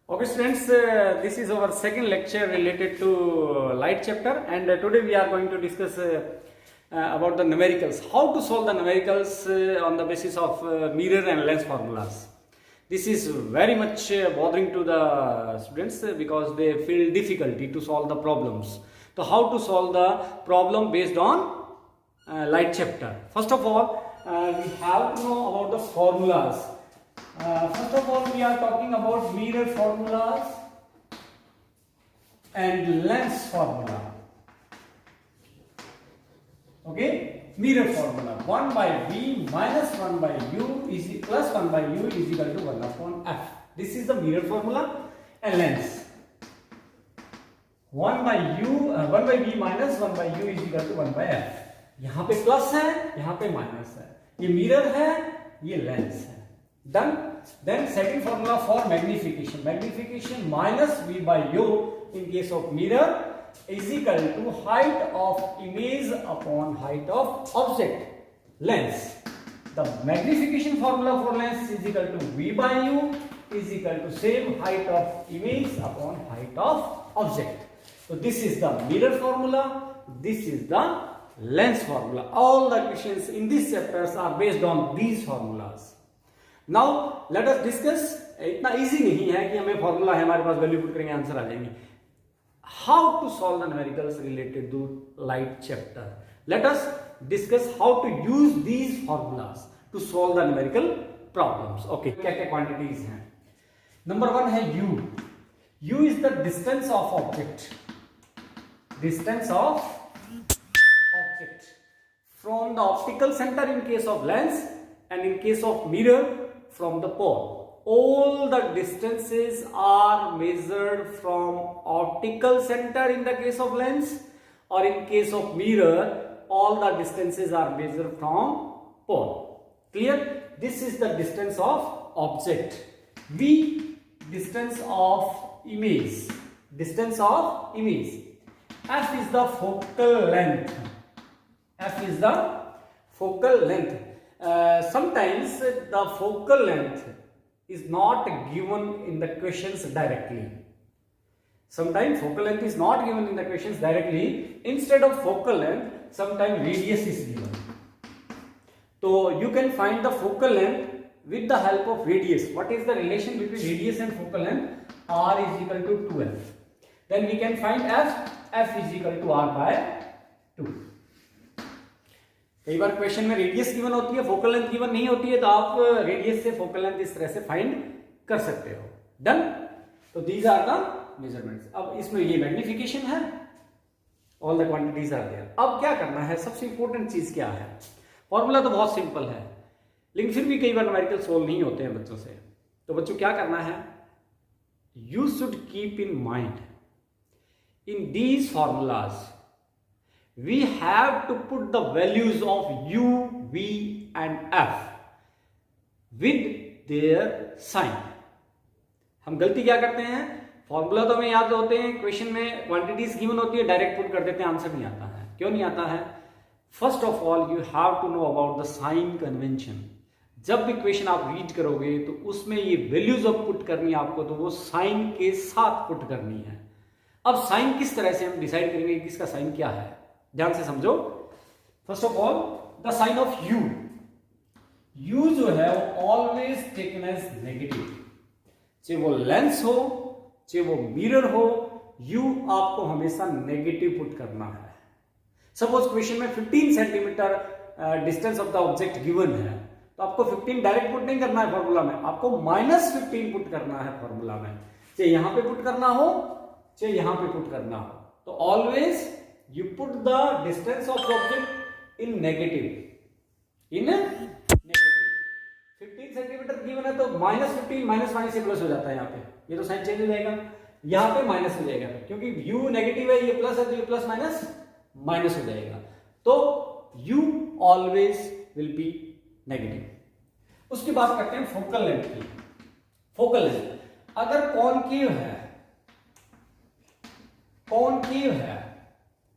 Okay students, this is our second lecture related to light chapter, and today we are going to discuss about the numericals, how to solve the numericals on the basis of mirror and lens formulas. This is very much bothering to the students because they feel difficulty to solve the problems. So how to solve the problem based on light chapter? First of all, we have to know about the formulas. First of all, we are talking about mirror formulas and lens formula. Okay, mirror formula 1 by V minus 1 by U is plus 1 by U is equal to 1 upon F. This is the mirror formula. And lens 1 by V minus 1 by U is equal to 1 by F. यहाँ पे plus है, यहाँ पे minus है, ये mirror है, ये lens है. Done. Then second formula for magnification. Magnification minus V by U in case of mirror is equal to height of image upon height of object. Lens. The magnification formula for lens is equal to V by U is equal to same height of image upon height of object. So this is the mirror formula. This is the lens formula. All the questions in these chapters are based on these formulas. Now let us discuss. इतना easy नहीं है कि हमें formula है हमारे पास, value put करेंगे answer आ जाएंगे. How to solve the numericals related to light chapter. Let us discuss how to use these formulas to solve the numerical problems. Okay, क्या क्या क्वांटिटीज हैं. नंबर 1 है u. U is the distance of object. Distance of object from the optical centre in case of lens and in case of mirror from the pole. All the distances are measured from optical center in the case of lens, or in case of mirror all the distances are measured from pole. Clear? This is the distance of object. V, distance of image. Distance of image. F is the focal length. F is the focal length. Sometimes the focal length is not given in the questions directly. Sometimes focal length is not given in the questions directly. Instead of focal length, sometimes radius is given. So you can find the focal length with the help of radius. What is the relation between radius and focal length? R is equal to 2F. Then we can find F. F is equal to R by 2. कई बार question में radius given होती है, focal length given नहीं होती है, तो आप radius से फोकल लेंथ इस तरह से फाइंड कर सकते हो. डन. तो दीज आर द मेजरमेंट्स. अब इसमें ये मैग्निफिकेशन है, all the quantities are there. अब क्या करना है, सबसे इंपॉर्टेंट चीज क्या है. फॉर्मूला तो बहुत सिंपल है, लेकिन फिर भी कई बार न्यूमेरिकल सोल्व नहीं होते हैं बच्चों से. तो बच्चों क्या करना है, you should keep in mind in these formulas we have to put the values of u, v and f with their sign. हम गलती क्या करते हैं, फॉर्मूला तो हमें याद होते हैं, क्वेश्चन में क्वांटिटीज गिवन होती है, डायरेक्ट पुट कर देते हैं, आंसर नहीं आता है. क्यों नहीं आता है? First of all you have to know about the sign convention. जब भी क्वेश्चन आप रीड करोगे तो उसमें ये वैल्यूज ऑफ पुट करनी है आपको, तो वो साइन के साथ पुट करनी है. अब साइन किस तरह से हम डिसाइड करेंगे कि इसका साइन क्या है, ध्यान से समझो. First of all the sign of u. U जो है वो ऑलवेज टेकन एज नेगेटिव. चाहे वो लेंस हो, चाहे वो मिरर हो, यू आपको हमेशा नेगेटिव पुट करना है. सपोज क्वेश्चन में 15 centimetre distance of the object given है, तो आपको 15 डायरेक्ट पुट नहीं करना है फॉर्मूला में, आपको -15 पुट करना है फॉर्मूला में. चाहे यहां पे पुट करना हो, चाहे यहां पे पुट करना हो, तो always you put the distance of object in negative. 15 centimetre given है तो -15 माइनस से प्लस हो जाता है. यहाँ पे ये तो साइन चेंज हो जाएगा, यहाँ पे माइनस हो जाएगा, क्योंकि u नेगेटिव है, ये प्लस है, तो ये प्लस माइनस हो जाएगा. तो u always will be negative. उसकी बात करते हैं फोकल लेंथ की. फोकल लेंथ अगर कॉनकेव है,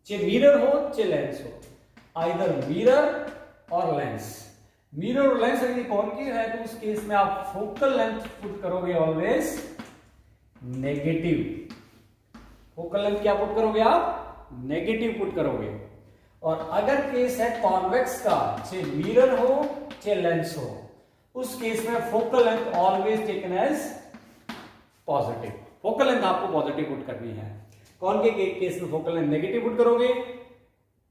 चाहे मिरर हो चाहे लेंस हो, आइदर मिरर और लेंस. मिरर और लेंस यदि कॉनकेव है तो उस केस में आप फोकल लेंथ पुट करोगे ऑलवेज नेगेटिव। फोकल लेंथ क्या पुट करोगे आप? नेगेटिव पुट करोगे। और अगर केस है कॉन्वेक्स का, चाहे मिरर हो चाहे लेंस हो, उस केस में focal length always taken as positive. Focal length आपको पॉजिटिव पुट करनी है। कौन के केस में फोकल लेंथ नेगेटिव पुट करोगे?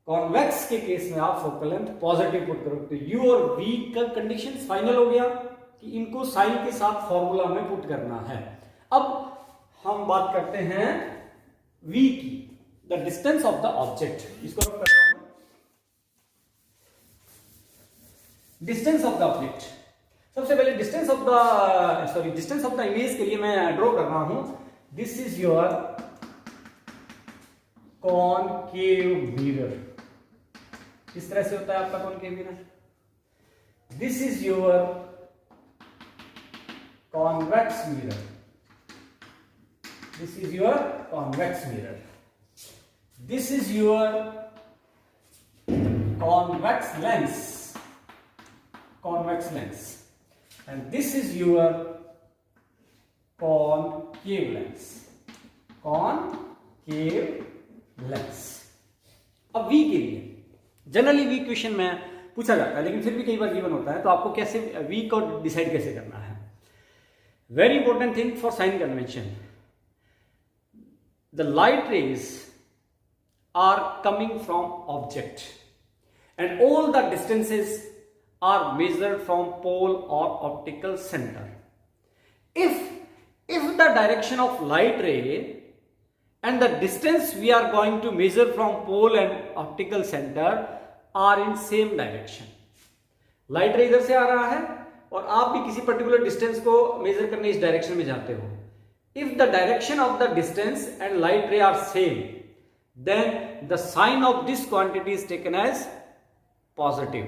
कॉन्वेक्स के केस में आप फोकल लेंथ पॉजिटिव पुट करोगे। तो यू और वी का कंडीशन फाइनल हो गया कि इनको साइन के साथ फॉर्मूला में पुट करना है। अब हम बात करते हैं वी की, the distance of the object. इसको मैं कर रहा हूं डिस्टेंस ऑफ द ऑब्जेक्ट। सबसे पहले डिस्टेंस ऑफ द इमेज के लिए मैं ड्रॉ कर रहा हूं। This is your concave mirror. किस तरह से होता है आपका concave mirror? This is your convex mirror. This is your convex mirror. This is your convex lens, convex lens, and this is your concave lens, concave lens। अब V के लिए generally V question में पूछा जाता है, लेकिन फिर भी कई बार गिवन होता है, तो आपको कैसे V को डिसाइड कैसे करना है? Very important thing for sign convention, the light rays are coming from object and all the distances are measured from pole or optical center. If the direction of light ray and the distance we are going to measure from pole and optical center are in same direction, light रे इधर से आ रहा है और आप भी किसी particular distance को मेजर करने इस डायरेक्शन में जाते हो। If the direction of the distance and light ray are same, then the sign of this quantity is taken as positive.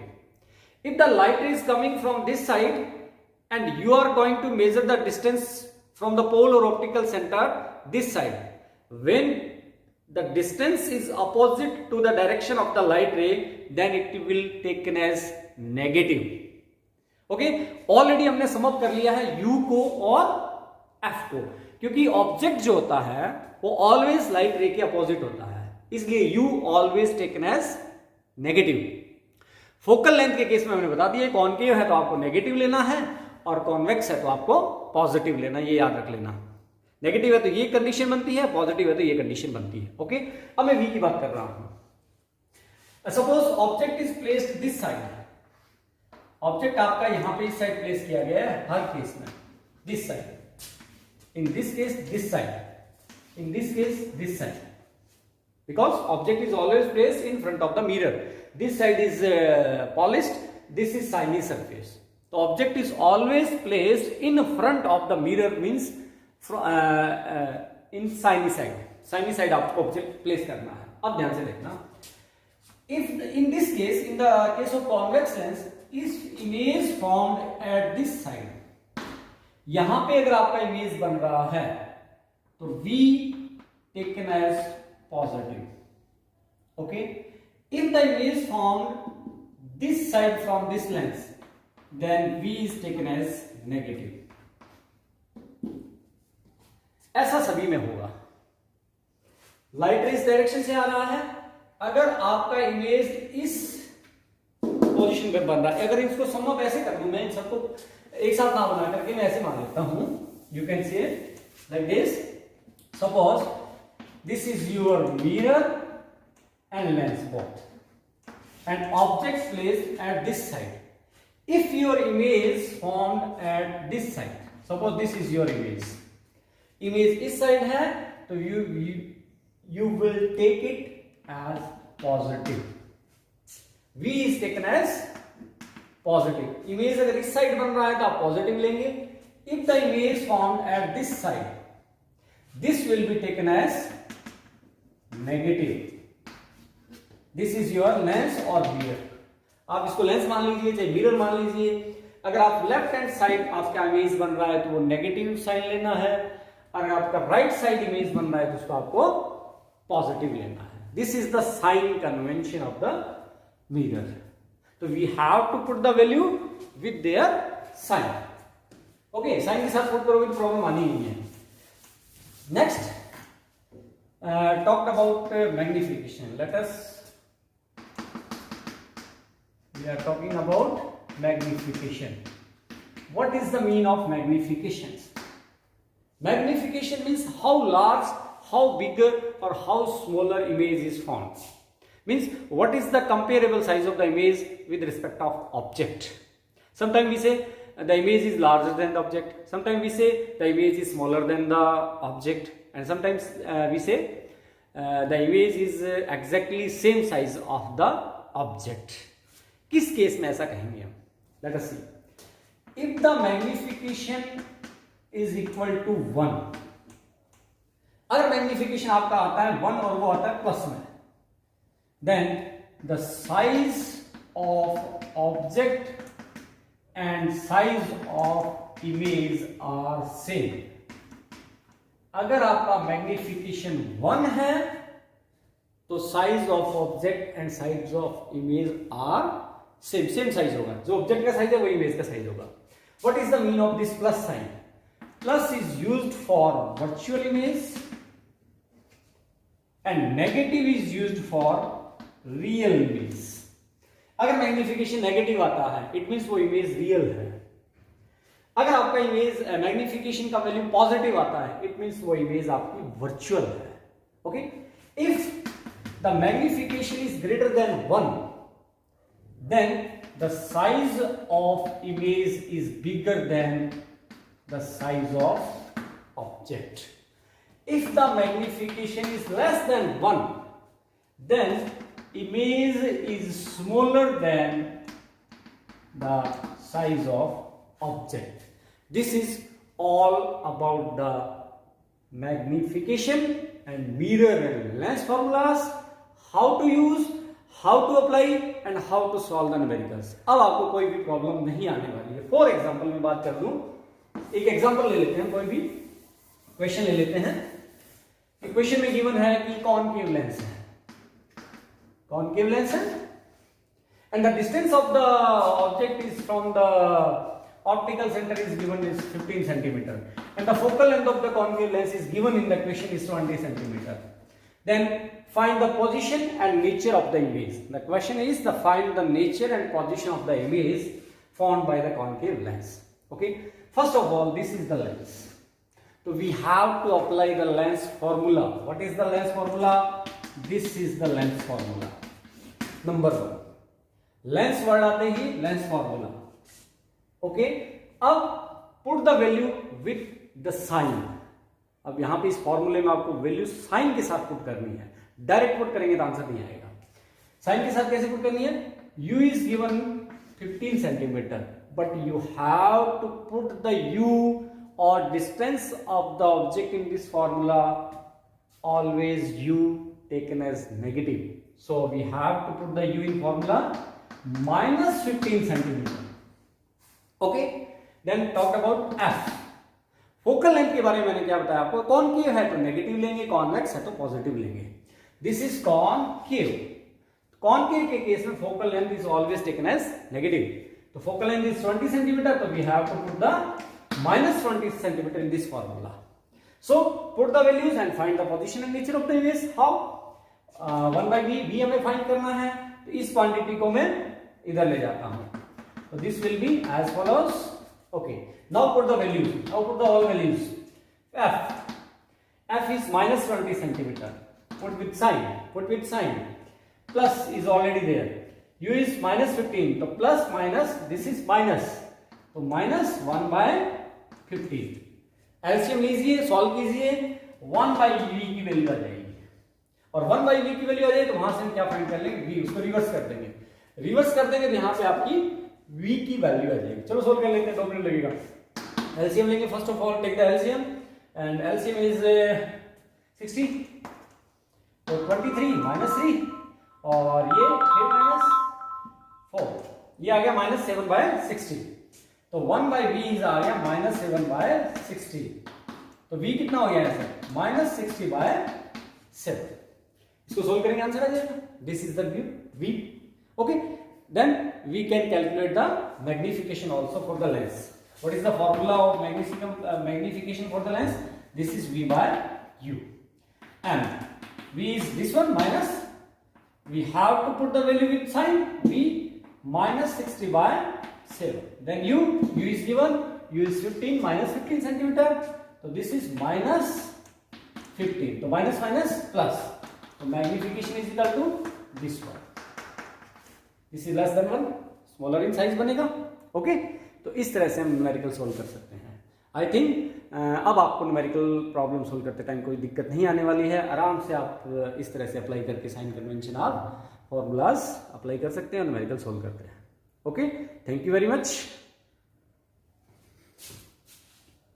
If the light ray is coming from this side and you are going to measure the distance from the pole or optical center this side, when the distance is opposite to the direction of the light ray, then it will taken as negative. Okay, already हमने sum up कर लिया है u को और f को, क्योंकि object जो होता है वो ऑलवेज लाइट रे के अपोजिट होता है, इसलिए u always taken as negative. Focal length के केस में हमने बता दिया, कॉनकेव है तो आपको नेगेटिव लेना है और कॉन्वेक्स है तो आपको पॉजिटिव लेना, ये याद रख लेना। नेगेटिव है तो ये कंडीशन बनती है, पॉजिटिव है तो ये कंडीशन बनती है। ओके, अब मैं v की बात कर रहा हूं। Suppose object is placed this side, object आपका यहां पे इस साइड प्लेस किया गया है हर केस में, this side, in this case this side, in this case this side, because object is always placed in front of the mirror. This side is polished, this is shiny surface, so object is always placed in front of the mirror, means in shiny side, shiny side आपको object place करना है। अब ध्यान से देखना, if in this case, in the case of convex lens, is image formed at this side, यहां पे अगर आपका इमेज बन रहा है तो V taken as positive. Okay, if the image formed this side from this lens, then V is taken as negative. ऐसा सभी में होगा। लाइट रे इस डायरेक्शन से आ रहा है, अगर आपका इमेज इस पोजीशन पे बन रहा है, अगर इसको सम अप ऐसे कर दूं, मैं इन सबको एक साथ ना बना करके मैं ऐसे मान लेता हूं, you can see like this. Suppose this is your mirror and lens both, and object placed at this side. If your image formed at this side, suppose this is your image, image इस side है तो you will take it as positive. V is taken as positive. Image अगर इस side बन रहा है तो आप positive लेंगे. If the image formed at this side, this will be taken as negative. This is your lens or mirror. आप इसको लेंस मान लीजिए चाहे मिरर मान लीजिए। अगर आप लेफ्ट हैंड साइड आपका इमेज बन रहा है तो वो नेगेटिव साइन लेना है, अगर आपका राइट साइड इमेज बन रहा है तो उसको आपको पॉजिटिव लेना है। This is the sign convention of the mirror. तो we have to put the value with their sign. Okay, sign के साथ पुट करोगे तो प्रॉब्लम आनी नहीं है। Next, talked about magnification. We are talking about magnification. What is the mean of magnification? Magnification means how large, how bigger or how smaller image is found. Means what is the comparable size of the image with respect of object. Sometimes we say the image is larger than the object. Sometimes we say the image is smaller than the object. And sometimes we say the image is exactly same size of the object. किस case में ऐसा कहेंगे हम? Let us see. If the magnification is equal to 1, अगर magnification आपका आता है 1 और वो आता है प्लस में, then the size of object and size of image are same. अगर आपका मैग्निफिकेशन 1 है तो size of object and size of image are same size होगा. जो ऑब्जेक्ट का साइज है वो इमेज का साइज होगा. What is the mean of this plus sign? Plus is used for virtual image and negative is used for real image. अगर magnification negative आता है इट मींस वो इमेज रियल है. अगर आपका इमेज मैग्निफिकेशन का वैल्यू पॉजिटिव आता है इट मींस वो इमेज आपकी वर्चुअल है. Okay, if the magnification is greater than 1 then the size of image is bigger than the size of object. If the magnification is less than 1 then image is smaller than the size of object. This is all about the magnification and mirror and lens formulas, how to use, how to apply and how to solve the numericals. अब आपको कोई भी problem नहीं आने वाली है. For example में बात कर लूं, एक एग्जाम्पल ले लेते हैं, कोई भी क्वेश्चन ले लेते हैं. क्वेश्चन में गिवन है कि कॉनकेव लेंस है, कॉनकेव लेंस है and the distance of the object is from the optical center is given is 15 centimeter and the focal length of the concave lens is given in the question is 20 centimeter. Then find the position and nature of the image. The question is the find the nature and position of the image found by the concave lens. Okay, first of all this is the lens, so we have to apply the lens formula. What is the lens formula? This is the lens formula. Number 1, lens word आते ही lens formula. Okay, अब put the value with the sign. अब यहां पे इस फॉर्मूले में आपको वैल्यू साइन के साथ पुट करनी है. डायरेक्ट पुट करेंगे तो आंसर नहीं आएगा. साइन के साथ कैसे पुट करनी है? u is given 15 centimetre but you have to put the u और distance of the object in this formula always u taken as negative. So we have to put the u in formula minus 15 centimeter. Okay, then talked about f. फोकल length के बारे में मैंने क्या बताया आपको? Concave है तो नेगेटिव लेंगे, कॉन्वेक्स है तो पॉजिटिव लेंगे. This is concave. कॉनकेव के केस में focal length is always taken as negative. तो फोकल लेंथ इज 20 सेंटीमीटर, तो we have to put the minus 20 centimeter in this formula. So put the values and find the position and nature of the image. How? 1 by v हमें find करना है, तो इस quantity को मैं इधर ले जाता हूं. तो this will be as follows. Okay, now put the values. Now put the all values. f is minus 20 centimeter. Put with sign. Put with sign. Plus is already there. u is minus 15. तो plus minus, this is minus. तो minus 1 by 15. LCM लीजिए, solve कीजिए, 1 by v की value आ जाएगी. और 1 by v की value आ जाए तो वहां से हम क्या फाइंड कर लेंगे? v. उसको रिवर्स कर देंगे. रिवर्स कर देंगे तो यहां पे आपकी v की वैल्यू आ जाएगी. चलो सोल्व कर लेते हैं, 2 मिनट लगेगा. एलसीएम लेंगे. First of all take the LCM and LCM is 60. तो 23 माइनस 3 और ये 3 माइनस 4, ये आ गया माइनस 7 by 60. तो 1 by v इज आ गया माइनस 7 by 60. तो v कितना हो गया है सर? Minus 60 by 7. इसको सोल्व करेंगे, आंसर आ जाएगा. This is the v. Okay, then we can calculate the magnification also for the lens. What is the formula of magnification for the lens? This is v by u. And v is this one minus, we have to put the value with sign, v minus 60 by 7. Then u is given, u is 15 minus 15 centimeter. So this is minus 15. So minus minus plus. So magnification is equal to this one. This is less than 1, smaller in size बनेगा. Okay, तो इस तरह से हम numerical solve कर सकते हैं. I think अब आपको न्यूमेरिकल प्रॉब्लम सोल्व करते टाइम कोई दिक्कत नहीं आने वाली है. आराम से आप इस तरह से अप्लाई करके साइन कन्वेंशन आप फॉर्मूलाज अप्लाई कर सकते हैं और न्यूमेरिकल सोल्व करते हैं. Okay, thank you very much.